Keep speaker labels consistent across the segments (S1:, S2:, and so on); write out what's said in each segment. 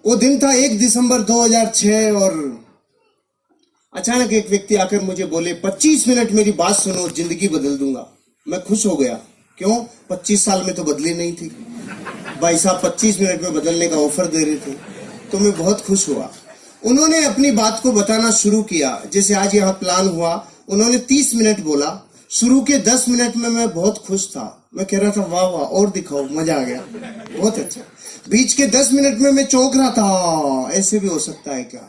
S1: वो दिन था 1 दिसंबर 2006 और अचानक एक व्यक्ति आकर मुझे बोले 25 मिनट मेरी बात सुनो, जिंदगी बदल दूंगा। मैं खुश हो गया। क्यों? 25 साल में तो बदली नहीं थी। भाई साहब 25 मिनट में बदलने का ऑफर दे रहे थे, तो मैं बहुत खुश हुआ। उन्होंने अपनी बात को बताना शुरू किया। जैसे आज यहाँ प्लान हुआ, उन्होंने 30 मिनट बोला। शुरू के 10 मिनट में मैं बहुत खुश था। मैं कह रहा था वाह वाह और दिखाओ, मजा आ गया, बहुत अच्छा। बीच के 10 मिनट में मैं चौंक रहा था, ऐसे भी हो सकता है क्या।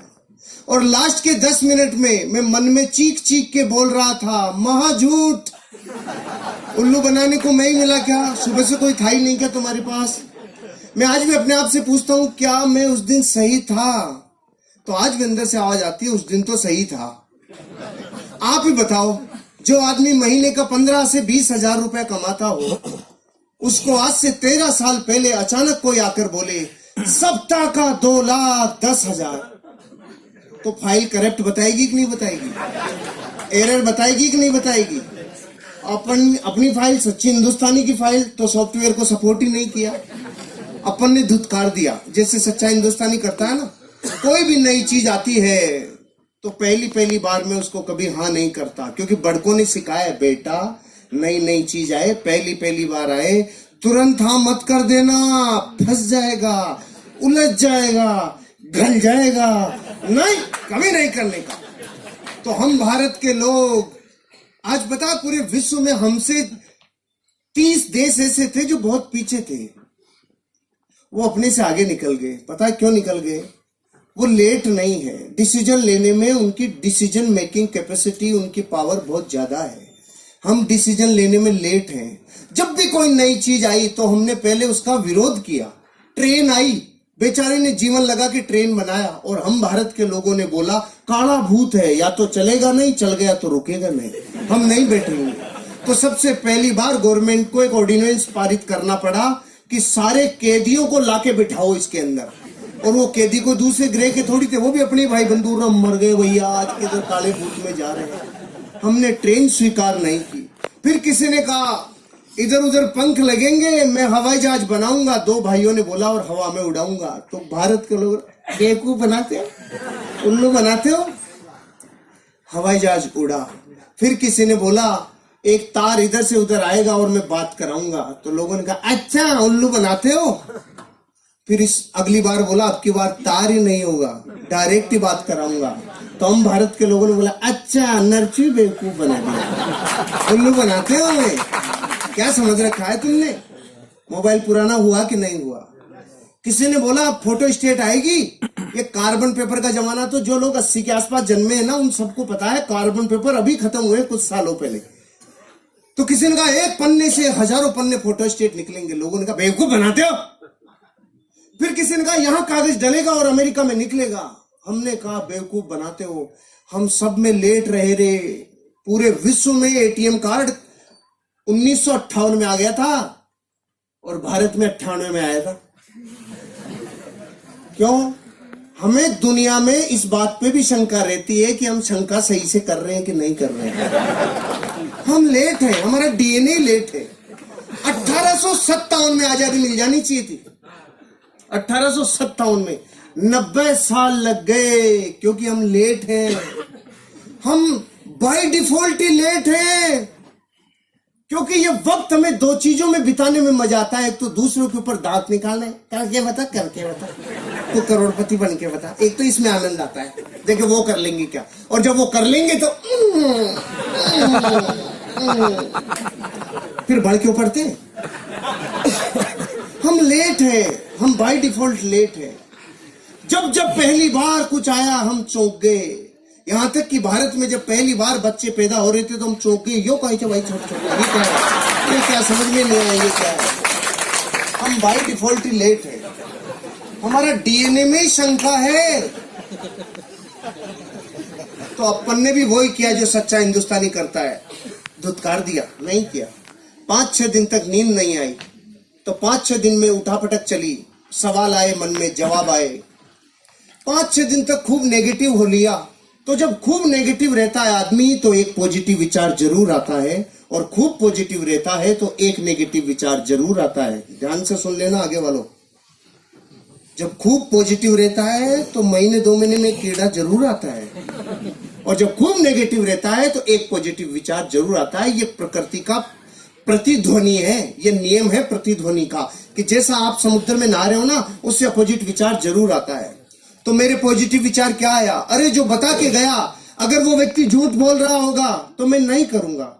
S1: और लास्ट के 10 मिनट में मैं मन में चीख चीख के बोल रहा था महा झूठ, उल्लू बनाने को मैं ही मिला क्या? सुबह से कोई था ही नहीं क्या तुम्हारे पास? मैं आज भी अपने आप से पूछता हूँ क्या मैं उस दिन सही था? तो आज भी अंदर से आवाज आती है उस दिन तो सही था। आप ही बताओ, जो आदमी महीने का 15 से 20 हजार रुपया कमाता हो, उसको आज से 13 साल पहले अचानक कोई आकर बोले सप्ताह का 2,10,000, तो फाइल करेक्ट बताएगी कि नहीं बताएगी? एरर बताएगी कि नहीं बताएगी? अपनी फाइल सच्ची हिंदुस्तानी की फाइल तो सॉफ्टवेयर को सपोर्ट ही नहीं किया, अपन ने धुतकार दिया। जैसे सच्चा हिंदुस्तानी करता है ना, कोई भी नई चीज आती है तो पहली बार में उसको कभी हाँ नहीं करता, क्योंकि बड़कों ने सिखाया है बेटा, नई चीज आए, पहली बार आए, तुरंत हाँ मत कर देना, फंस जाएगा, उलझ जाएगा, घल जाएगा, नहीं कभी नहीं करने का। तो हम भारत के लोग आज बता पूरे विश्व में हमसे 30 देश ऐसे थे जो बहुत पीछे थे, वो अपने से आगे निकल गए। पता है क्यों निकल गए? वो लेट नहीं है, डिसीजन लेने में उनकी डिसीजन मेकिंग कैपेसिटी, उनकी पावर बहुत ज्यादा है। हम डिसीजन लेने में लेट हैं। जब भी कोई नई चीज आई तो हमने पहले उसका विरोध किया। ट्रेन आई, बेचारे ने जीवन लगा के ट्रेन बनाया, और हम भारत के लोगों ने बोला काला भूत है, या तो चलेगा नहीं, चल गया तो रुकेगा नहीं, हम नहीं बैठेंगे। तो सबसे पहली बार गवर्नमेंट को एक ऑर्डिनेंस पारित करना पड़ा कि सारे कैदियों को लाके बिठाओ इसके अंदर। और वो कैदी को दूसरे ग्रह के थोड़ी थे, वो भी अपने भाई बंधुओं मर गए भैया, आज के तो काले भूत में जा रहे हैं। हमने ट्रेन स्वीकार नहीं की। फिर किसी ने कहा इधर उधर पंख लगेंगे, मैं हवाई जहाज बनाऊंगा। 2 भाइयों ने बोला और हवा में उड़ाऊंगा। तो भारत के लोग बेवकूफ बनाते हो, उल्लू बनाते हो, हवाई जहाज उड़ा। फिर किसी ने बोला एक तार इधर से उधर आएगा और मैं बात कराऊंगा। तो लोगों ने कहा अच्छा उल्लू बनाते हो। फिर इस अगली बार बोला अब की बार तार ही नहीं होगा, डायरेक्ट ही बात कराऊंगा। तो हम भारत के लोगों ने बोला अच्छा नरचू बेवकूफ बना दिया, उल्लू बनाते हो हमें, क्या समझ रखा है तुमने? मोबाइल पुराना हुआ कि नहीं हुआ? किसी ने बोला फोटो स्टेट आएगी। ये कार्बन पेपर का जमाना, तो जो लोग 80 के आसपास जन्मे हैं ना, उन सबको पता है कार्बन पेपर अभी खत्म हुए कुछ सालों पहले। तो किसी ने कहा एक पन्ने से हजारों पन्ने फोटो स्टेट निकलेंगे। लोगों ने कहा बेवकूफ बनाते हो। फिर किसी ने कहा यहां कागज डलेगा और अमेरिका में निकलेगा। हमने कहा बेवकूफ बनाते हो, हम सब में लेट रहे रे। पूरे विश्व में एटीएम कार्ड 1958 में आ गया था और भारत में 98 में आया था। क्यों? हमें दुनिया में इस बात पे भी शंका रहती है कि हम शंका सही से कर रहे हैं कि नहीं कर रहे हैं। हम लेट हैं, हमारा डीएनए लेट है। 1857 में आजादी मिल जानी चाहिए थी। 1857 में 90 साल लग गए, क्योंकि हम लेट हैं। हम बाय डिफॉल्ट ही लेट हैं, क्योंकि ये वक्त हमें 2 चीजों में बिताने में मजा आता है। एक तो दूसरों के ऊपर दांत निकालने, करके बता तो करोड़पति बन के बता। एक तो इसमें आनंद आता है, देखो वो कर लेंगे क्या, और जब वो कर लेंगे तो फिर बढ़ के पड़ते। हम लेट हैं, हम बाय डिफॉल्ट लेट हैं। जब पहली बार कुछ आया हम चौंक गए। यहां तक कि भारत में जब पहली बार बच्चे पैदा हो रहे थे तो हम चौंक गए। यो कहीं भाई छोटे ये क्या समझ में नहीं आया, ये क्या है? हम बाय डिफॉल्ट ही लेट है, हमारा डीएनए में शंका है। तो अपन ने भी वही किया जो सच्चा हिंदुस्तानी करता है, धुतकार दिया, नहीं किया। 5-6 दिन तक नींद नहीं आई, तो 5-6 दिन में उठापटक चली, सवाल आए मन में, जवाब आए। 5-6 दिन तक खूब नेगेटिव हो लिया। तो जब खूब नेगेटिव रहता है आदमी तो एक पॉजिटिव विचार जरूर आता है, और खूब पॉजिटिव रहता है तो एक नेगेटिव विचार जरूर आता है। ध्यान से सुन लेना आगे वालों, जब खूब पॉजिटिव रहता है तो महीने 2 महीने में कीड़ा जरूर आता है, और जब खूब नेगेटिव रहता है तो एक पॉजिटिव विचार जरूर आता है। ये प्रकृति का प्रतिध्वनि है, ये नियम है प्रतिध्वनि का, कि जैसा आप समुद्र में नहा रहे हो ना, उससे अपोजिट विचार जरूर आता है। तो मेरे पॉजिटिव विचार क्या आया? अरे जो बता के गया, अगर वो व्यक्ति झूठ बोल रहा होगा तो मैं नहीं करूंगा,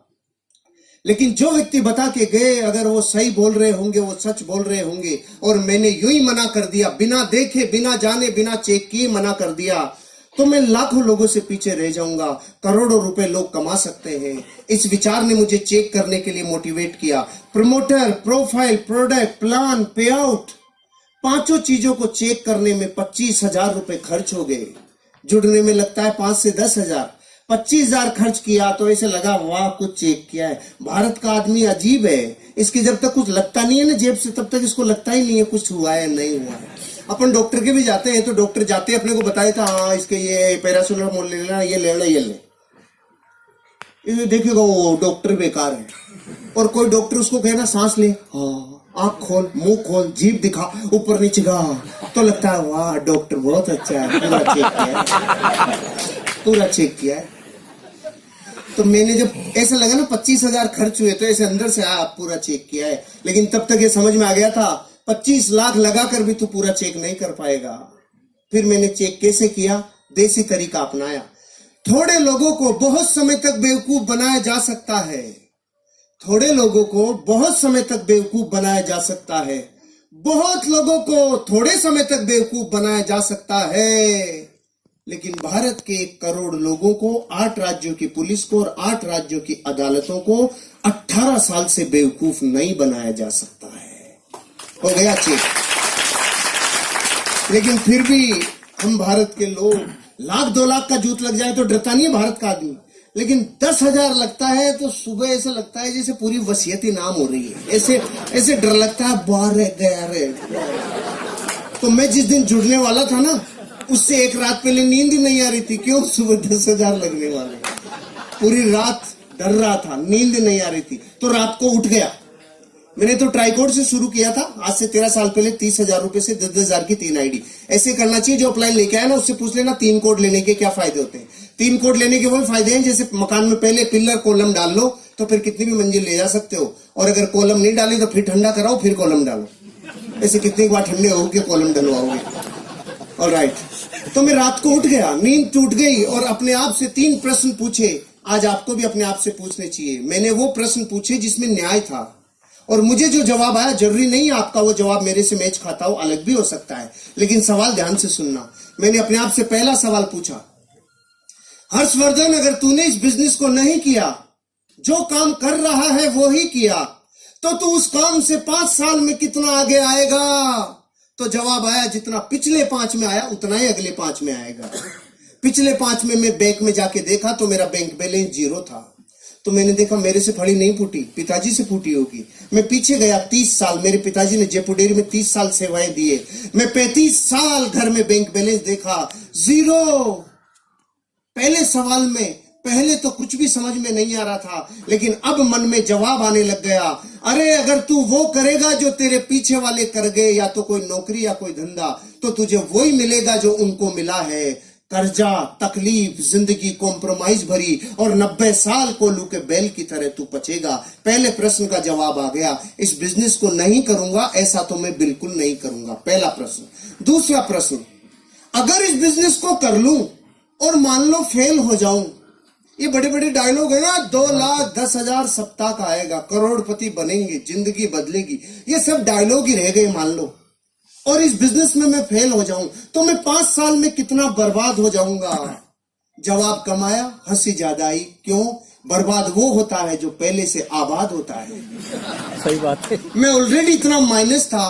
S1: लेकिन जो व्यक्ति बता के गए अगर वो सही बोल रहे होंगे, वो सच बोल रहे होंगे, और मैंने यूं ही मना कर दिया, बिना देखे, बिना जाने, बिना चेक किए मना कर दिया, तो मैं लाखों लोगों से पीछे रह जाऊंगा। करोड़ों रुपए लोग कमा सकते हैं। इस विचार ने मुझे चेक करने के लिए मोटिवेट किया। प्रमोटर, प्रोफाइल, प्रोडक्ट, प्लान, पे आउट, 5 चीजों को चेक करने में 25,000 रुपए खर्च हो गए। जुड़ने में लगता है 5 से 10,000। 25,000 खर्च किया तो ऐसे लगा वाह कुछ चेक किया है। भारत का आदमी अजीब है, इसके जब तक कुछ लगता नहीं है ना जेब से, तब तक इसको लगता ही नहीं है कुछ हुआ है नहीं हुआ है। अपन डॉक्टर के भी जाते हैं तो डॉक्टर जाते अपने को बताए था, हाँ इसके ये पैरासिटामोल ले लेना, ये लेना, ये ले, ये देखिएगा वो डॉक्टर बेकार है। और कोई डॉक्टर उसको कहना सांस ले, हाँ आंख खोल, मुंह खोल, जीभ दिखा, ऊपर नीचे गा, तो लगता है वाह डॉक्टर बहुत अच्छा है, पूरा चेक किया है, पूरा चेक किया है। तो मैंने जब ऐसा लगा ना 25,000 खर्च हुए, तो ऐसे अंदर से आप पूरा चेक किया है। लेकिन तब तक ये समझ में आ गया था 25 लाख लगा कर भी तू पूरा चेक नहीं कर पाएगा। फिर मैंने चेक कैसे किया? देसी तरीका अपनाया। थोड़े लोगों को बहुत समय तक बेवकूफ बनाया जा सकता है, थोड़े लोगों को बहुत समय तक बेवकूफ बनाया जा सकता है, बहुत लोगों को थोड़े समय तक बेवकूफ बनाया जा सकता है, लेकिन भारत के 1 करोड़ लोगों को, 8 राज्यों की पुलिस को और 8 राज्यों की अदालतों को 18 साल से बेवकूफ नहीं बनाया जा सकता है। हो गया चेक। लेकिन फिर भी हम भारत के लोग, 1,00,000 2 लाख का जूत लग जाए तो डरता नहीं है भारत का आदमी, लेकिन 10,000 लगता है तो सुबह ऐसा लगता है जैसे पूरी वसीयत नाम हो रही है, ऐसे ऐसे डर लगता है, बारे गया रे। तो मैं जिस दिन जुड़ने वाला था ना, उससे 1 रात पहले नींद ही नहीं आ रही थी। क्यों? सुबह 10,000 लगने वाले। पूरी रात डर रहा था, नींद नहीं आ रही थी, तो रात को उठ गया। मैंने तो ट्राइकोड से शुरू किया था, आज से 13 साल पहले। 30,000 रुपए से 10,000 की 3 आईडी। ऐसे करना चाहिए। जो अपलाइन लेके आया ना, उससे पूछ लेना 3 कोड लेने के क्या फायदे होते हैं। 3 कोड लेने के वही फायदे हैं जैसे मकान में पहले पिलर कॉलम डाल लो तो फिर कितनी भी मंजिल ले जा सकते हो, और अगर कॉलम नहीं डाली तो फिर ठंडा कराओ, फिर कॉलम डालो। ऐसे कितनी बार ठंडे होगे कॉलम डलवाओगे। ऑलराइट, तो मैं रात को उठ गया, नींद टूट गई, और अपने आप से 3 प्रश्न पूछे। आज आपको भी अपने आप से पूछने चाहिए। मैंने वो प्रश्न पूछे जिसमें न्याय था, और मुझे जो जवाब आया, जरूरी नहीं आपका वो जवाब मेरे से मैच खाता हो, अलग भी हो सकता है, लेकिन सवाल ध्यान से सुनना। मैंने अपने आप से पहला सवाल पूछा, हर्षवर्धन अगर तूने इस बिजनेस को नहीं किया, जो काम कर रहा है वो ही किया, तो तू उस काम से 5 साल में कितना आगे आएगा? तो जवाब आया, जितना पिछले 5 में आया उतना ही अगले 5 में आएगा। पिछले 5 में मैं बैंक में जाके देखा तो मेरा बैंक बैलेंस 0 था। तो मैंने देखा मेरे से फड़ी नहीं फूटी, पिताजी से फूटी होगी। मैं पीछे गया 30 साल, मेरे पिताजी ने जयपुर डेयरी में 30 साल सेवाएं दिए। मैं 35 साल घर में बैंक बैलेंस देखा, 0। पहले सवाल में पहले तो कुछ भी समझ में नहीं आ रहा था, लेकिन अब मन में जवाब आने लग गया। अरे अगर तू वो करेगा जो तेरे पीछे वाले कर गए, या तो कोई नौकरी या कोई धंधा, तो तुझे वही मिलेगा जो उनको मिला है। कर्जा, तकलीफ, जिंदगी कॉम्प्रोमाइज भरी, और 90 साल कोल्हू के बैल की तरह तू पचेगा। पहले प्रश्न का जवाब आ गया, इस बिजनेस को नहीं करूंगा, ऐसा तो मैं बिल्कुल नहीं करूंगा। पहला प्रश्न। दूसरा प्रश्न, अगर इस बिजनेस को कर लूं और मान लो फेल हो जाऊं, ये बड़े बड़े डायलॉग है ना, 2,10,000 सप्ताह का आएगा, करोड़पति बनेंगे, जिंदगी बदलेगी, ये सब डायलॉग ही रह गए मान लो, और इस बिजनेस में मैं फेल हो जाऊं तो मैं 5 साल में कितना बर्बाद हो जाऊंगा। जवाब कम आया, हंसी ज्यादा आई। क्यों? बर्बाद वो होता है जो पहले से आबाद होता है।
S2: सही बात है।
S1: मैं ऑलरेडी इतना माइनस था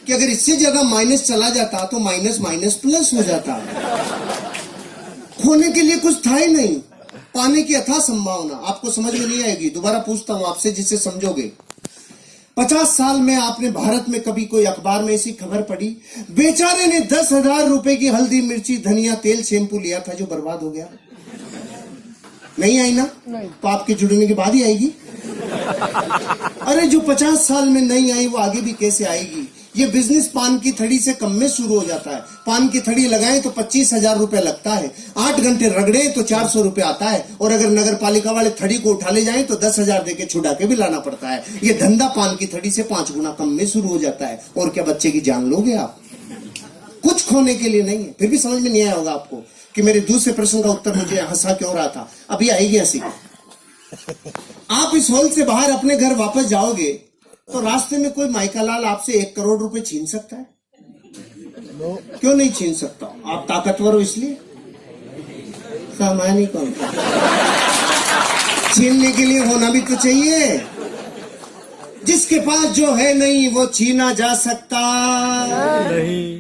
S1: कि अगर इससे ज्यादा माइनस चला जाता तो माइनस माइनस प्लस हो जाता। खोने के लिए कुछ था ही नहीं, पाने की अथाह संभावना। आपको समझ में नहीं आएगी, दोबारा पूछता हूं आपसे जिससे समझोगे। 50 साल में आपने भारत में कभी कोई अखबार में ऐसी खबर पढ़ी, बेचारे ने 10,000 रुपए की हल्दी, मिर्ची, धनिया, तेल, शैम्पू लिया था जो बर्बाद हो गया? नहीं आई ना? नहीं। तो आपके जुड़ने के बाद ही आएगी। अरे जो 50 साल में नहीं आई वो आगे भी कैसे आएगी? ये बिजनेस पान की थड़ी से कम में शुरू हो जाता है। पान की थड़ी लगाएं तो 25,000 रुपए लगता है, 8 घंटे रगड़े तो 400 रुपए आता है, और अगर नगर पालिका वाले थड़ी को उठा ले जाएं तो 10,000 देके छुड़ा के भी लाना पड़ता है। ये धंधा पान की थड़ी से 5 गुना कम में शुरू हो जाता है। और क्या बच्चे की जान लोगे आप? कुछ खोने के लिए नहीं है। फिर भी समझ में नहीं आया होगा आपको कि मेरे दूसरे प्रश्न का उत्तर मुझे हंसा क्यों रहा था। अभी आएगी हंसी। आप इस हॉल से बाहर अपने घर वापस जाओगे तो रास्ते में कोई माइकालाल आपसे 1 करोड़ रुपए छीन सकता है? क्यों नहीं छीन सकता? आप ताकतवर हो इसलिए? सामान्य कौन? छीनने के लिए होना भी तो चाहिए। जिसके पास जो है नहीं वो छीना जा सकता
S2: नहीं।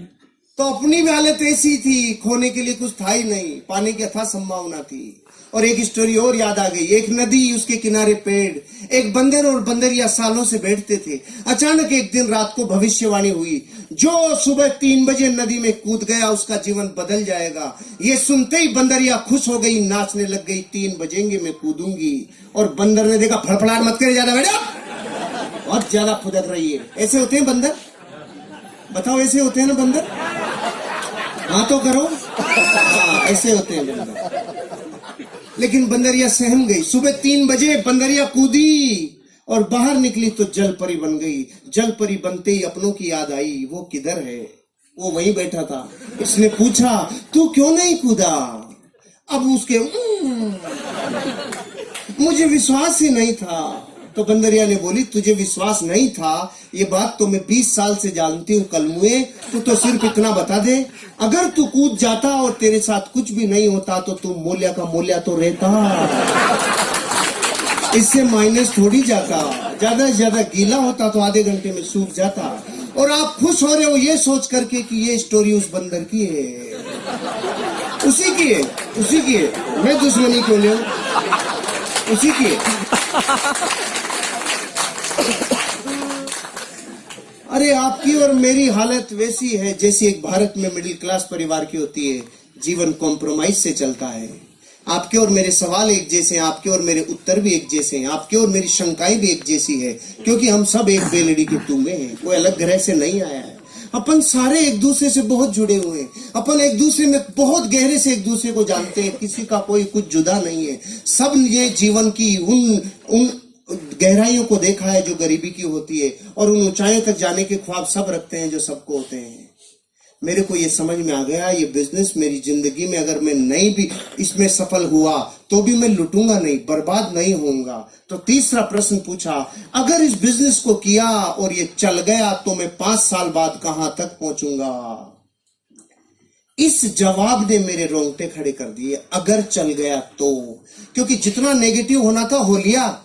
S1: तो अपनी भी हालत ऐसी थी, खोने के लिए कुछ था ही नहीं, पाने की अथाह संभावना थी। और एक स्टोरी और याद आ गई। एक नदी, उसके किनारे पेड़, एक बंदर और बंदरिया सालों से बैठते थे। अचानक एक दिन रात को भविष्यवाणी हुई, जो सुबह 3 बजे नदी में कूद गया उसका जीवन बदल जाएगा। ये सुनते ही बंदरिया खुश हो गई, नाचने लग गई, 3 बजेंगे मैं कूदूंगी। और बंदर ने देखा, फड़फड़ाहट मत करे ज्यादा बेटा, बहुत ज्यादा फुदक रही है। ऐसे होते हैं बंदर? बताओ, ऐसे होते हैं ना बंदर? हाँ तो करो। हाँ, ऐसे होते हैं बंदर। लेकिन बंदरिया सहम गई। सुबह 3 बजे बंदरिया कूदी और बाहर निकली तो जल परी बन गई। जल परी बनते ही अपनों की याद आई, वो किधर है? वो वहीं बैठा था। इसने पूछा, तू क्यों नहीं कूदा? अब उसके मुझे विश्वास ही नहीं था। तो बंदरिया ने बोली, तुझे विश्वास नहीं था ये बात तो मैं 20 साल से जानती हूँ कलमुए। तू तो सिर्फ इतना बता दे, अगर तू कूद जाता और तेरे साथ कुछ भी नहीं होता तो तू मूल्य का मूल्य तो रहता, इससे माइनस थोड़ी जाता। ज्यादा से ज्यादा गीला होता तो आधे घंटे में सूख जाता। और आप खुश हो रहे हो ये सोच करके कि ये स्टोरी उस बंदर की है, उसी की है, उसी की है। मैं दुश्मनी क्यों ले, उसी की है। अरे आपकी और मेरी हालत वैसी है जैसी एक भारत में मिडिल क्लास परिवार की होती है। जीवन कॉम्प्रोमाइज से चलता है। आपके और मेरे सवाल एक जैसे हैं, आपके और मेरे उत्तर भी एक जैसे हैं, आपके और मेरी शंकाएं भी एक जैसी है, क्योंकि हम सब एक बेलड़ी के टूमे हैं। कोई अलग ग्रह से नहीं आया है। अपन सारे एक दूसरे से बहुत जुड़े हुए हैं। अपन एक दूसरे में बहुत गहरे से एक दूसरे को जानते हैं। किसी का कोई कुछ जुदा नहीं है। सब ये जीवन की उन गहराइयों को देखा है जो गरीबी की होती है, और उन ऊंचाइयों तक जाने के ख्वाब सब रखते हैं जो सबको होते हैं। मेरे को ये समझ में आ गया, ये बिजनेस मेरी जिंदगी में अगर मैं नहीं भी इसमें सफल हुआ तो भी मैं लुटूंगा नहीं, बर्बाद नहीं होऊंगा। तो तीसरा प्रश्न पूछा, अगर इस बिजनेस को किया और ये चल गया तो मैं 5 साल बाद कहां तक पहुंचूंगा? इस जवाब ने मेरे रोंगटे खड़े कर दिए। अगर चल गया तो, क्योंकि जितना नेगेटिव होना था हो लिया।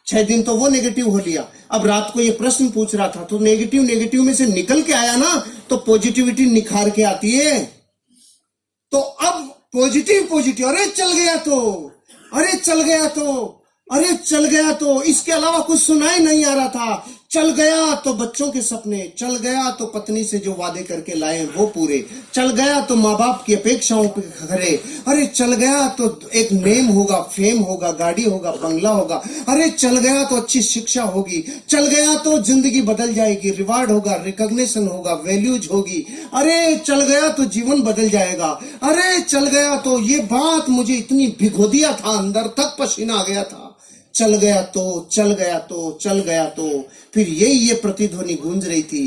S1: 6 दिन तो वो नेगेटिव हो लिया। अब रात को ये प्रश्न पूछ रहा था तो नेगेटिव में से निकल के आया ना, तो पॉजिटिविटी निखार के आती है। तो अब पॉजिटिव, अरे चल गया तो, अरे चल गया तो, अरे चल गया तो, इसके अलावा कुछ सुनाई नहीं आ रहा था। चल गया तो बच्चों के सपने, चल गया तो पत्नी से जो वादे करके लाए वो पूरे, चल गया तो माँ बाप की अपेक्षाओं पे खरे, अरे चल गया तो एक नेम होगा, फेम होगा, गाड़ी होगा, बंगला होगा, अरे चल गया तो अच्छी शिक्षा होगी, चल गया तो जिंदगी बदल जाएगी, रिवार्ड होगा, रिकॉग्निशन होगा, वैल्यूज होगी, अरे चल गया तो जीवन बदल जाएगा, अरे चल गया तो ये बात मुझे इतनी भिगो दिया था, अंदर तक पसीना आ गया था। चल गया तो, चल गया तो, चल गया तो, फिर ये प्रतिध्वनि गूंज रही थी।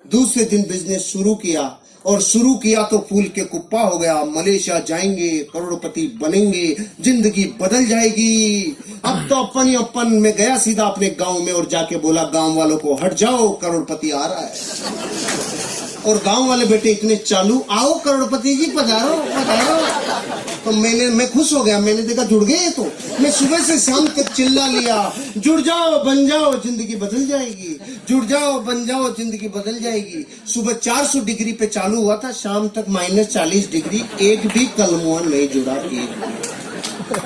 S1: दूसरे दिन बिजनेस शुरू किया, और शुरू किया तो फूल के कुप्पा हो गया। मलेशिया जाएंगे, करोड़पति बनेंगे, जिंदगी बदल जाएगी। अब तो अपन में गया सीधा अपने गांव में और जाके बोला गांव वालों को, हट जाओ करोड़पति आ रहा है। और गांव वाले बेटे इतने चालू, आओ करोड़पति जी पधारो पधारो। तो मैं खुश हो गया। मैंने देखा जुड़ गए। तो मैं सुबह से शाम तक चिल्ला लिया, जुड़ जाओ बन जाओ जिंदगी बदल जाएगी, जुड़ जाओ बन जाओ जिंदगी बदल जाएगी। सुबह 400 डिग्री पे चालू हुआ था, शाम तक -40 डिग्री, एक भी कलमुआ नहीं जुड़ा।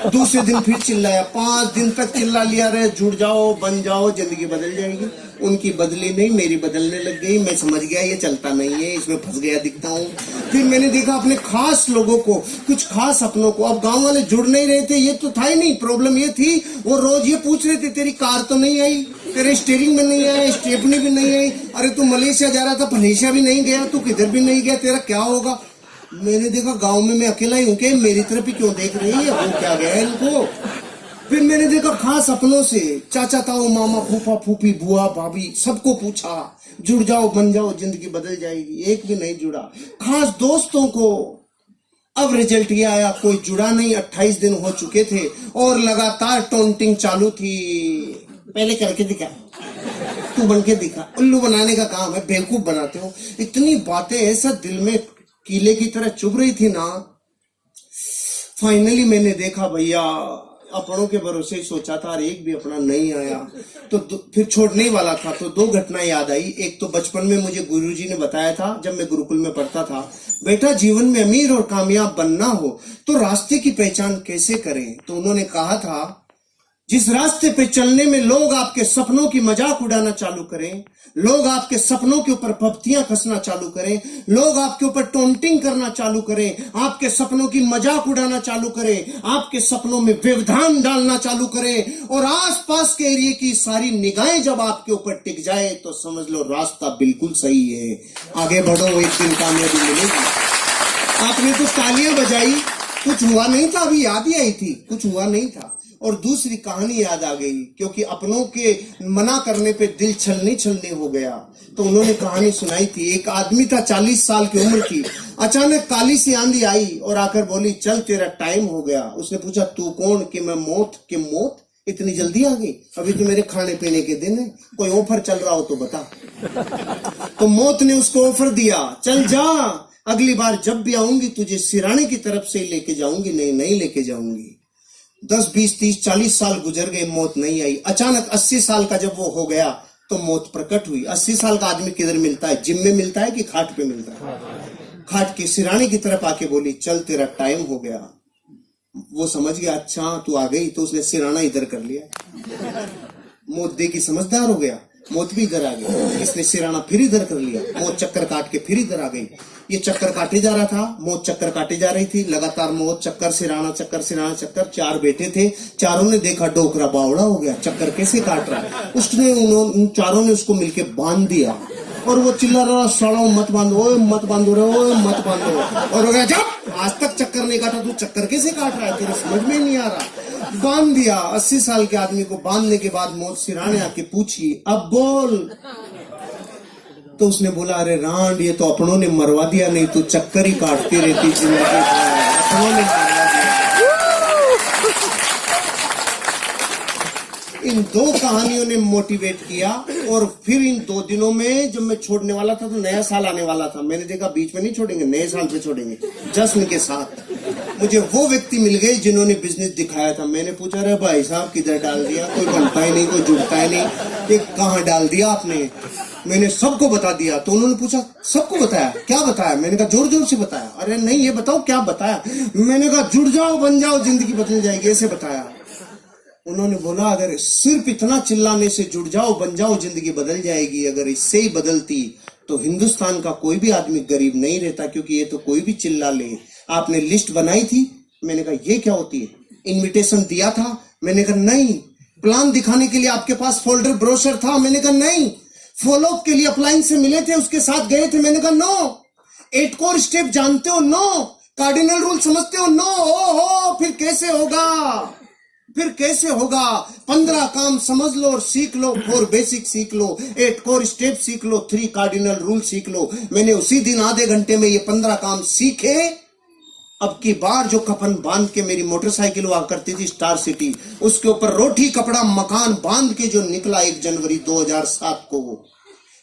S1: दूसरे दिन फिर चिल्लाया, 5 दिन तक चिल्ला लिया रहे, जुड़ जाओ बन जाओ जिंदगी बदल जाएगी। उनकी बदली नहीं, मेरी बदलने लग गई। मैं समझ गया ये चलता नहीं है, इसमें फंस गया दिखता हूँ। फिर मैंने देखा अपने खास लोगों को, कुछ खास अपनों को। अब गांव वाले जुड़ नहीं रहे थे, ये तो था ही नहीं। प्रॉब्लम ये थी वो रोज ये पूछ रहे थे, तेरी कार तो नहीं आई, तेरे स्टीयरिंग में नहीं आया, स्टेपनी भी नहीं आई। अरे तू मलेशिया जा रहा था, मलेशिया भी नहीं गया, तू किधर भी नहीं गया, तेरा क्या होगा? मैंने देखा गांव में मैं अकेला ही हूं कि मेरी तरफ ही क्यों देख रही है, वो क्या गया इनको। फिर मैंने देखा खास अपनों से, चाचा ताऊ मामा फूफा फूफी बुआ भाभी सबको पूछा, जुड़ जाओ बन जाओ जिंदगी बदल जाएगी, एक भी नहीं जुड़ा। खास दोस्तों को, अब रिजल्ट ये आया कोई जुड़ा नहीं। 28 दिन हो चुके थे और लगातार टोंटिंग चालू थी। पहले करके दिखा, तू बन के दिखा। उल्लू बनाने का काम है, बेवकूफ बनाते हो। इतनी बातें ऐसा दिल में कीले की तरह चुभ रही थी ना। फाइनली मैंने देखा भैया अपनों के भरोसे ही सोचा था और एक भी अपना नहीं आया, तो फिर छोड़ने वाला था। तो दो घटना याद आई। एक तो बचपन में मुझे गुरुजी ने बताया था जब मैं गुरुकुल में पढ़ता था, बेटा जीवन में अमीर और कामयाब बनना हो तो रास्ते की पहचान कैसे करें। तो उन्होंने कहा था जिस रास्ते पे चलने में लोग आपके सपनों की मजाक उड़ाना चालू करें, लोग आपके सपनों के ऊपर पपतियां कसना चालू करें, लोग आपके ऊपर टोंटिंग करना चालू करें, आपके सपनों की मजाक उड़ाना चालू करें, आपके सपनों में व्यवधान डालना चालू करें और आसपास के एरिया की सारी निगाहें जब आपके ऊपर टिक जाए तो समझ लो रास्ता बिल्कुल सही है, आगे बढ़ो, एक दिन कामयाबी मिलेगी। आपने तो तालियां बजाई, कुछ हुआ नहीं था, अभी याद ही आई थी, कुछ हुआ नहीं था। और दूसरी कहानी याद आ गई, क्योंकि अपनों के मना करने पे दिल छलनी छलनी हो गया। तो उन्होंने कहानी सुनाई थी। एक आदमी था, 40 साल की उम्र की, अचानक काली सी आंधी आई और आकर बोली चल तेरा टाइम हो गया। उसने पूछा तू कौन? कि मैं मौत। कि मौत इतनी जल्दी आ गई? अभी तो मेरे खाने पीने के दिन है, कोई ऑफर चल रहा हो तो बता। तो मौत ने उसको ऑफर दिया, चल जा, अगली बार जब भी आऊंगी तुझे सिराने की तरफ से लेके जाऊंगी, नहीं लेके जाऊंगी। 10, 20, 30, 40 साल गुजर गए, मौत नहीं आई। अचानक 80 साल का जब वो हो गया तो मौत प्रकट हुई। 80 साल का आदमी किधर मिलता है? जिम में मिलता है कि खाट पे मिलता है? खाट की सिराने की तरफ आके बोली चल तेरा टाइम हो गया। वो समझ गया अच्छा तू आ गई, तो उसने सिराना इधर कर लिया। मौत देखी समझदार हो गया, मौत भी इधर आ गई। इसने सिराना फिर इधर कर लिया, मौत चक्कर काट के फिर इधर आ गई। ये चक्कर काटे जा रहा था, मौत चक्कर काटे जा रही थी, लगातार मौत चक्कर सिराना चक्कर सिराना चक्कर। 4 बेटे थे, चारों ने देखा डोकरा बावड़ा हो गया, चक्कर कैसे काट रहा है। उसने उन चारों ने उसको मिलके बांध दिया और वो चिल्ला रहा सालों मत बांधो, मत बांधो रे, मत बांधो। और हो गया जब आज तक चक्कर नहीं काटा, तू चक्कर कैसे काट रहा है, तेरे समझ में नहीं आ रहा। बांध दिया। 80 साल के आदमी को बांधने के बाद मौत सिराने आके पूछी अब बोल। तो उसने बोला अरे रांड ये तो अपनों ने मरवा दिया, नहीं तो चक्कर ही काटती रहती जिंदगी भर, अपनों ने मरवा दिया। इन 2 कहानियों ने मोटिवेट किया। और फिर इन 2 दिनों में जब मैं छोड़ने वाला था तो नया साल आने वाला था, मैंने देखा बीच में नहीं छोड़ेंगे, नए साल पे छोड़ेंगे जश्न के साथ। मुझे वो व्यक्ति मिल गए जिन्होंने बिजनेस दिखाया था। मैंने पूछा रे भाई साहब किधर डाल दिया, कोई बनता ही नहीं, कोई जुड़ता ही नहीं, ये कहाँ डाल दिया आपने? मैंने सबको बता दिया। तो उन्होंने पूछा सबको बताया? क्या बताया? मैंने कहा जोर जोर से बताया। अरे नहीं ये बताओ क्या बताया? मैंने कहा जुड़ जाओ बन जाओ जिंदगी बदल जाएगी, ऐसे बताया। उन्होंने बोला अगर सिर्फ इतना चिल्लाने से जुड़ जाओ बन जाओ जिंदगी बदल जाएगी, अगर इससे ही बदलती तो हिंदुस्तान का कोई भी आदमी गरीब नहीं रहता, क्योंकि ये तो कोई भी चिल्ला ले। आपने लिस्ट बनाई थी? मैंने कहा ये क्या होती है? इनविटेशन दिया था? मैंने कहा नहीं। प्लान दिखाने के लिए आपके पास फोल्डर ब्रोशर था? मैंने कहा नहीं। फॉलोअप के लिए अप्लायंस से मिले थे, उसके साथ गए थे? मैंने कहा नो। 8 कोर स्टेप जानते हो? नो। कार्डिनल रूल समझते हो? नो। ओहो फिर कैसे होगा, फिर कैसे होगा? 15 काम समझ लो और सीख लो, 4 बेसिक सीख लो, 8 कोर स्टेप सीख लो, 3 कार्डिनल रूल सीख लो। मैंने उसी दिन आधे घंटे में ये 15 काम सीखे। अब की बार जो कफन बांध के मेरी मोटरसाइकिल हुआ करती थी स्टार सिटी, उसके ऊपर रोटी कपड़ा मकान बांध के जो निकला 1 जनवरी 2007 को,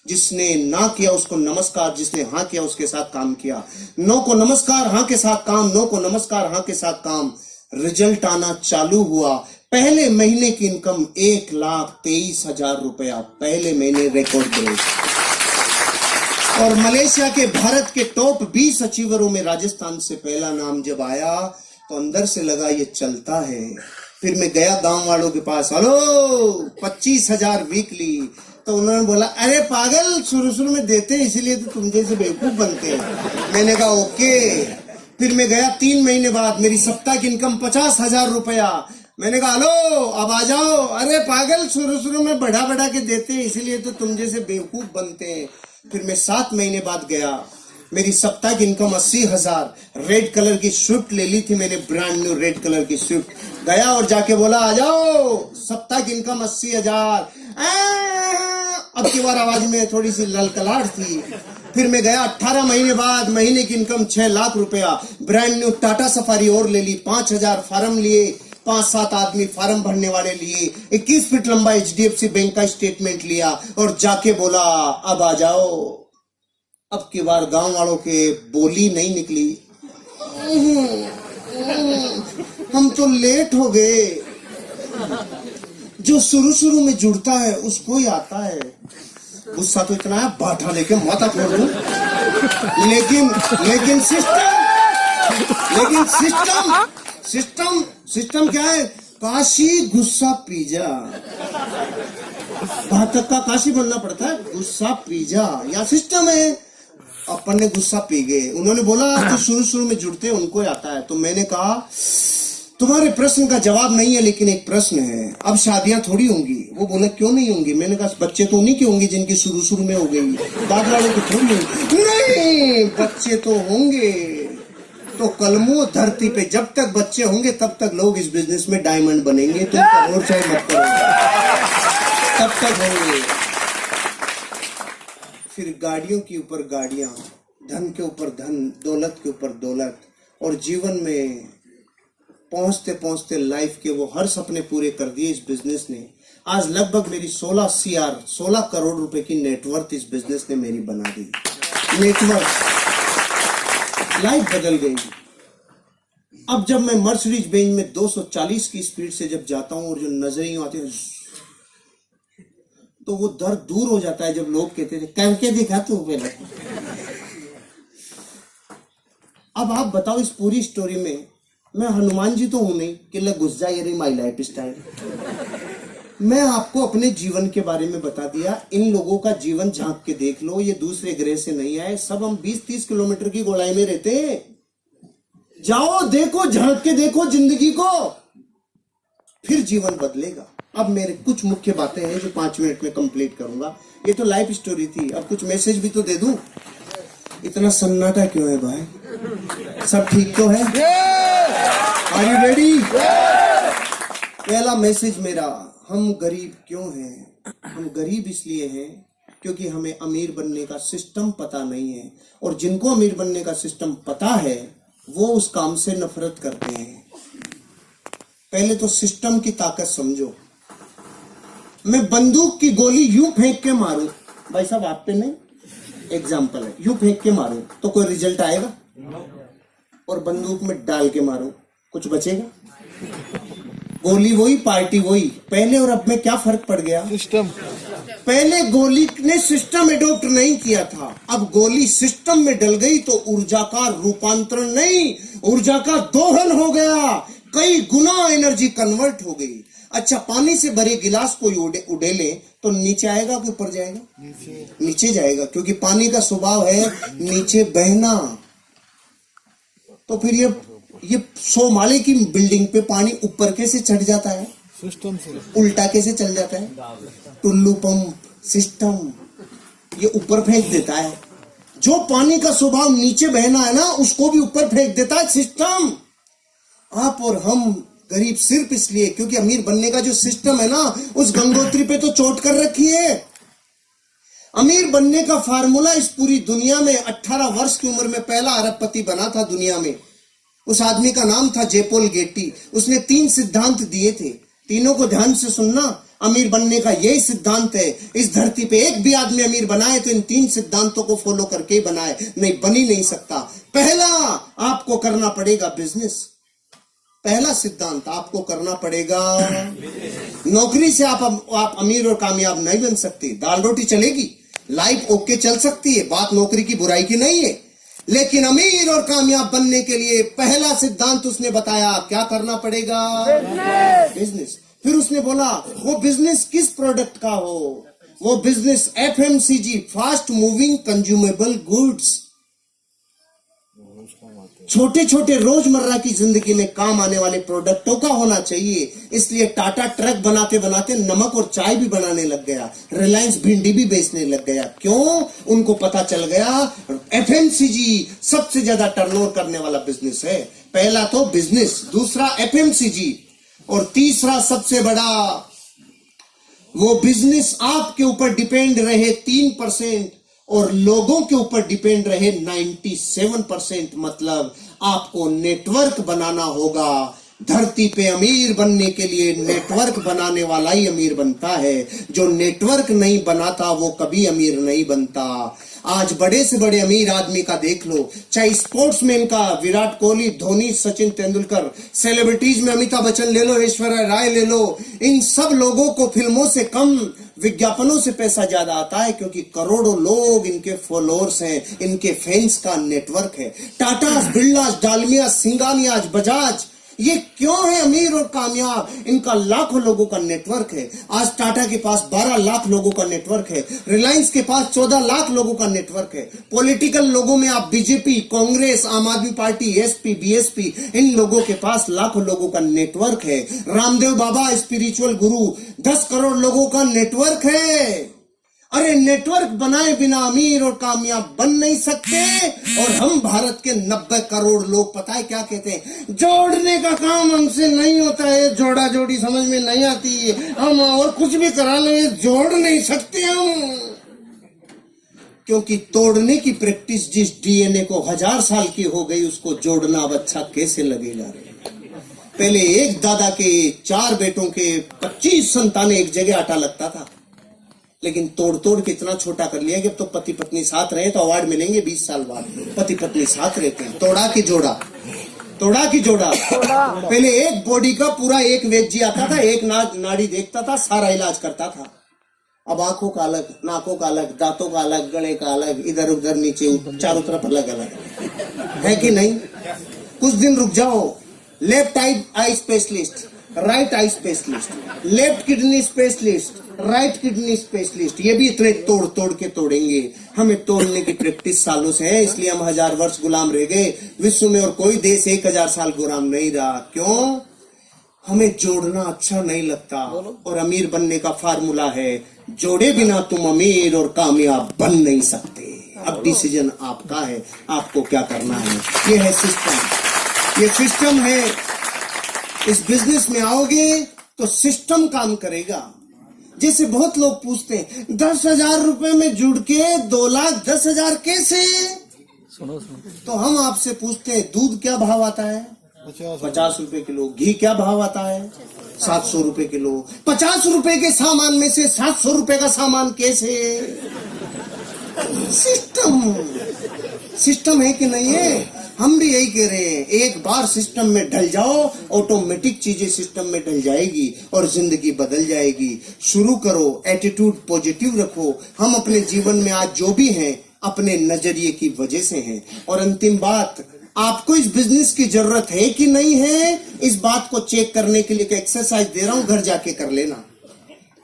S1: जिसने ना किया उसको नमस्कार, जिसने हाँ किया उसके साथ काम किया। नो को नमस्कार, हाँ के साथ काम, नो को नमस्कार, हाँ के साथ काम। रिजल्ट आना चालू हुआ। पहले महीने की इनकम 1,23,000 रुपया, पहले महीने रिकॉर्ड ब्रेक। और मलेशिया के भारत के टॉप 20 अचीवरों में राजस्थान से पहला नाम जब आया तो अंदर से लगा ये चलता है। फिर मैं गया गांव वालों के पास, हेलो 25,000 वीकली। तो उन्होंने बोला अरे पागल शुरू में देते हैं इसीलिए तो तुम जैसे बेवकूफ बनते हैं। मैंने कहा ओके। फिर मैं गया 3 महीने बाद, मेरी सप्ताह की इनकम 50,000 रुपया। मैंने कहा हेलो अब आ जाओ। अरे पागल, शुरू शुरू में बढ़ा बढ़ा के देते हैं, इसीलिए तो तुम जैसे बेवकूफ बनते हैं। फिर मैं 7 महीने बाद गया, मेरी साप्ताहिक इनकम 80,000। रेड कलर की स्विफ्ट ले ली थी मैंने, ब्रांड न्यू रेड कलर की स्विफ्ट। गया और जाके बोला आ जाओ, साप्ताहिक इनकम 80,000। अब की बार आवाज में थोड़ी सी ललकलाहट थी। फिर मैं गया 18 महीने बाद, महीने की इनकम 6 लाख रुपया। ब्रांड न्यू टाटा सफारी और ले ली, 5,000 फार्म लिए, 5-7 आदमी फार्म भरने वाले लिए, 21 फीट लंबा HDFC बैंक का स्टेटमेंट लिया और जाके बोला अब आ जाओ। अब की बार गांव वालों के बोली नहीं निकली, हम तो लेट हो गए। जो शुरू शुरू में जुड़ता है उसको ही आता है। गुस्सा तो इतना है बाठा लेके माथा फोड़ दूं। लेकिन सिस्टम क्या है? काशी गुस्सा पीजा। घातक का काशी बनना पड़ता है, गुस्सा पीजा या सिस्टम है। अपन ने गुस्सा पी गए। उन्होंने बोला जो शुरू शुरू में जुड़ते हैं उनको ही आता है। तो मैंने कहा तुम्हारे प्रश्न का जवाब नहीं है, लेकिन एक प्रश्न है, अब शादियां थोड़ी होंगी। वो बोले क्यों नहीं होंगी? मैंने कहा बच्चे तो उन्हीं के होंगे जिनकी शुरू शुरू में हो गई, बाद वालों की थोड़ी होंगी। नहीं, बच्चे तो होंगे। तो कलमों धरती पे जब तक बच्चे होंगे तब तक लोग इस बिजनेस में डायमंड बनेंगे। तुम करो चाहे मत करो, तब तक होंगे। फिर गाड़ियों के ऊपर गाड़ियां, धन के ऊपर धन, दौलत के ऊपर दौलत, और जीवन में पहुंचते पहुंचते लाइफ के वो हर सपने पूरे कर दिए इस बिजनेस ने। आज लगभग मेरी 16 करोड़ रुपए की नेटवर्थ इस बिजनेस ने मेरी बना दी। नेटवर्थ, लाइफ बदल गई। अब जब मैं मर्सिडीज बेंज में 240 की स्पीड से जब जाता हूं और जो नजरें आती है तो वो दर्द दूर हो जाता है। जब लोग कहते थे करके दिखा तू पहले। अब आप बताओ इस पूरी स्टोरी में मैं हनुमान जी तो हूं नहीं कि लग घुस जाए ये माई लाइफ स्टाइल। मैं आपको अपने जीवन के बारे में बता दिया। इन लोगों का जीवन झांक के देख लो, ये दूसरे ग्रह से नहीं आए। सब हम 20-30 किलोमीटर की गोलाई में रहते हैं। जाओ देखो, झांक के देखो जिंदगी को, फिर जीवन बदलेगा। अब मेरे कुछ मुख्य बातें हैं जो 5 मिनट में कंप्लीट करूंगा। ये तो लाइफ स्टोरी थी, अब कुछ मैसेज भी तो दे दूं। इतना सन्नाटा क्यों है भाई? सब ठीक तो है? Are you ready? पहला मैसेज मेरा, हम गरीब क्यों हैं? हम गरीब इसलिए हैं क्योंकि हमें अमीर बनने का सिस्टम पता नहीं है, और जिनको अमीर बनने का सिस्टम पता है वो उस काम से नफरत करते हैं। पहले तो सिस्टम की ताकत समझो। मैं बंदूक की गोली यूं फेंक के मारूं, भाई साहब आप पे नहीं, एग्जाम्पल है, यूं फेंक के मारूं तो कोई रिजल्ट आएगा? और बंदूक में डाल के मारूं कुछ बचेगा? गोली वही, पार्टी वही। पहले और अब में क्या फर्क पड़ गया? सिस्टम। पहले गोली ने सिस्टम एडॉप्ट नहीं किया था, अब गोली सिस्टम में डल गई तो ऊर्जा का रूपांतरण नहीं, ऊर्जा का दोहन हो गया। कई गुना एनर्जी कन्वर्ट हो गई। अच्छा, पानी से भरे गिलास कोई उड़ेले तो नीचे आएगा कि ऊपर जाएगा? नीचे जाएगा, क्योंकि पानी का स्वभाव है नीचे बहना। तो फिर ये 100 माले की बिल्डिंग पे पानी ऊपर कैसे चढ़ जाता है? सिस्टम से। उल्टा कैसे चल जाता है? टुल्लू पंप सिस्टम ये ऊपर फेंक देता है। जो पानी का स्वभाव नीचे बहना है ना, उसको भी ऊपर फेंक देता है सिस्टम। आप और हम गरीब सिर्फ इसलिए क्योंकि अमीर बनने का जो सिस्टम है ना, उस गंगोत्री पे तो चोट कर रखी है। अमीर बनने का फार्मूला इस पूरी दुनिया में 18 वर्ष की उम्र में पहला अरबपति बना था दुनिया में। उस आदमी का नाम था जेपोल गेटी। उसने 3 सिद्धांत दिए थे, तीनों को ध्यान से सुनना। अमीर बनने का यही सिद्धांत है। इस धरती पे एक भी आदमी अमीर बनाए तो इन 3 सिद्धांतों को फॉलो करके ही बनाए, नहीं बन ही नहीं सकता। पहला, आपको करना पड़ेगा बिजनेस। पहला सिद्धांत, आपको करना पड़ेगा। नौकरी से आप अमीर और कामयाब नहीं बन सकते। दाल रोटी चलेगी, लाइफ ओके चल सकती है, बात नौकरी की बुराई की नहीं है, लेकिन अमीर और कामयाब बनने के लिए पहला सिद्धांत उसने बताया, क्या करना पड़ेगा? बिजनेस। फिर उसने बोला वो बिजनेस किस प्रोडक्ट का हो? वो business FMCG, fast moving consumable goods. छोटे छोटे रोजमर्रा की जिंदगी में काम आने वाले प्रोडक्टों का होना चाहिए। इसलिए टाटा ट्रक बनाते बनाते नमक और चाय भी बनाने लग गया, रिलायंस भिंडी भी बेचने लग गया। क्यों? उनको पता चल गया एफएमसीजी सबसे ज्यादा टर्नओवर करने वाला बिजनेस है। पहला तो बिजनेस, दूसरा एफएमसीजी, और तीसरा सबसे बड़ा वो बिजनेस आपके ऊपर डिपेंड रहे 3% और लोगों के ऊपर डिपेंड रहे 97%। मतलब आपको नेटवर्क बनाना होगा। धरती पे अमीर बनने के लिए नेटवर्क बनाने वाला ही अमीर बनता है। जो नेटवर्क नहीं बनाता वो कभी अमीर नहीं बनता। आज बड़े से बड़े अमीर आदमी का देख लो, चाहे स्पोर्ट्समैन का विराट कोहली, धोनी, सचिन तेंदुलकर, सेलिब्रिटीज में अमिताभ बच्चन ले लो, ऐश्वर्या राय ले लो, इन सब लोगों को फिल्मों से कम विज्ञापनों से पैसा ज्यादा आता है, क्योंकि करोड़ों लोग इनके फॉलोअर्स हैं, इनके फैंस का नेटवर्क है। टाटा, बिरला, डालमिया, सिंगानिया, बजाज, ये क्यों है अमीर और कामयाब? इनका लाखों लोगों का नेटवर्क है। आज टाटा के पास 12 लाख लोगों का नेटवर्क है, रिलायंस के पास 14 लाख लोगों का नेटवर्क है। पॉलिटिकल लोगों में आप बीजेपी, कांग्रेस, आम आदमी पार्टी, एसपी, बीएसपी, इन लोगों के पास लाखों लोगों का नेटवर्क है। रामदेव बाबा स्पिरिचुअल गुरु, 10 करोड़ लोगों का नेटवर्क है। अरे नेटवर्क बनाए बिना अमीर और कामयाब बन नहीं सकते। और हम भारत के 90 करोड़ लोग पता है क्या कहते हैं? जोड़ने का काम हमसे नहीं होता है, जोड़ा जोड़ी समझ में नहीं आती है, हम और कुछ भी करा ले, जोड़ नहीं सकते हम। क्योंकि तोड़ने की प्रैक्टिस जिस डीएनए को 1000 साल की हो गई, उसको जोड़ना अब अच्छा कैसे लगेगा? पहले एक दादा के 4 बेटों के 25 संतानें एक जगह आटा लगता था, लेकिन तोड़ तोड़ के इतना छोटा कर लिया कि अब तो पति पत्नी साथ रहे तो अवार्ड मिलेंगे 20 साल बाद। पति पत्नी साथ रहते हैं। तोड़ा की जोड़ा, तोड़ा की जोड़ा। पहले एक बॉडी का पूरा एक वैद्य आता था, एक नाड़ी देखता था, सारा इलाज करता था। अब आंखों का अलग, नाकों का अलग, दांतों का अलग, गले का अलग, इधर उधर नीचे चारों तरफ अलग अलग है कि नहीं? कुछ दिन रुक जाओ। Left eye specialist, right eye specialist, left kidney specialist, right kidney specialist, ये भी इतने तोड़ तोड़ के तोड़ेंगे। हमें तोड़ने की प्रैक्टिस सालों से है, इसलिए हम 1000 वर्ष गुलाम रह गए। विश्व में और कोई देश 1000 साल गुलाम नहीं रहा। क्यों? हमें जोड़ना अच्छा नहीं लगता। और अमीर बनने का फार्मूला है, जोड़े बिना तुम अमीर और कामयाब बन नहीं सकते। अब डिसीजन आपका है, आपको क्या करना है। ये है सिस्टम, ये सिस्टम है। इस बिजनेस में आओगे तो सिस्टम काम करेगा। जैसे बहुत लोग पूछते हैं 10,000 रुपए में जुड़ के 2,10,000 कैसे?
S2: सुनो
S1: तो हम आपसे पूछते हैं दूध क्या भाव आता है? 50 रुपए किलो। घी क्या भाव आता है? 700 रुपए किलो। 50 रुपए के सामान में से 700 रुपए का सामान कैसे? सिस्टम है कि नहीं है? हम भी यही कह रहे हैं, एक बार सिस्टम में ढल जाओ, ऑटोमेटिक चीजें सिस्टम में ढल जाएगी और जिंदगी बदल जाएगी। शुरू करो, एटीट्यूड पॉजिटिव रखो। हम अपने जीवन में आज जो भी हैं अपने नजरिए की वजह से हैं। और अंतिम बात, आपको इस बिजनेस की जरूरत है कि नहीं है, इस बात को चेक करने के लिए एक एक्सरसाइज दे रहा हूं, घर जाके कर लेना।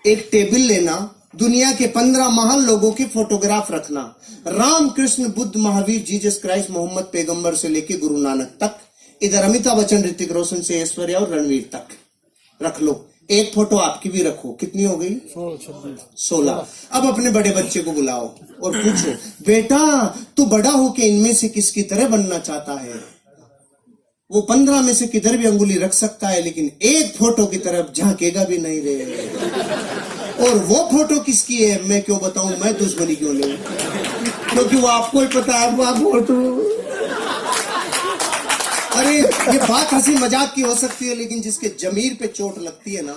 S1: एक टेबल लेना, दुनिया के 15 महान लोगों की फोटोग्राफ रखना, राम, कृष्ण, बुद्ध, महावीर, जीसस क्राइस्ट, मोहम्मद पैगंबर से लेके गुरु नानक तक, इधर अमिताभ बच्चन, ऋतिक रोशन से ऐश्वर्या और रणवीर तक रख लो। एक फोटो आपकी भी रखो। कितनी हो गई? 16। अब अपने बड़े बच्चे को बुलाओ और पूछो, बेटा तू बड़ा होके इनमें से किसकी तरह बनना चाहता है? वो 15 में से किधर भी अंगुली रख सकता है, लेकिन एक फोटो की तरफ झांकेगा भी नहीं रे। और वो फोटो किसकी है मैं क्यों बताऊं, मैं दुश्मनी क्यों लूं? क्योंकि वो आपको ही पता है वो फोटो। अरे ये बात हंसी मजाक की हो सकती है, लेकिन जिसके जमीर पे चोट लगती है ना,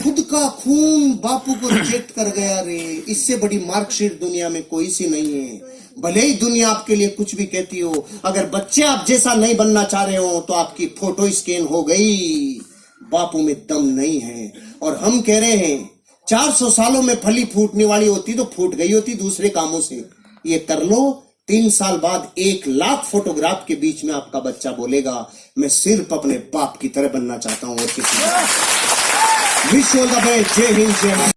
S1: खुद का खून बापू को रिजेक्ट कर गया रे, इससे बड़ी मार्कशीट दुनिया में कोई सी नहीं है। भले ही दुनिया आपके लिए कुछ भी कहती हो, अगर बच्चे आप जैसा नहीं बनना चाह रहे हो तो आपकी फोटो स्कैन हो गई। बापू में दम नहीं है। और हम कह रहे हैं 400 सालों में फली फूटने वाली होती तो फूट गई होती दूसरे कामों से। ये कर लो, 3 साल बाद 1 लाख फोटोग्राफ के बीच में आपका बच्चा बोलेगा मैं सिर्फ अपने बाप की तरह बनना चाहता हूं और किसी। Wish all the best. जय हिंद, जय भारत।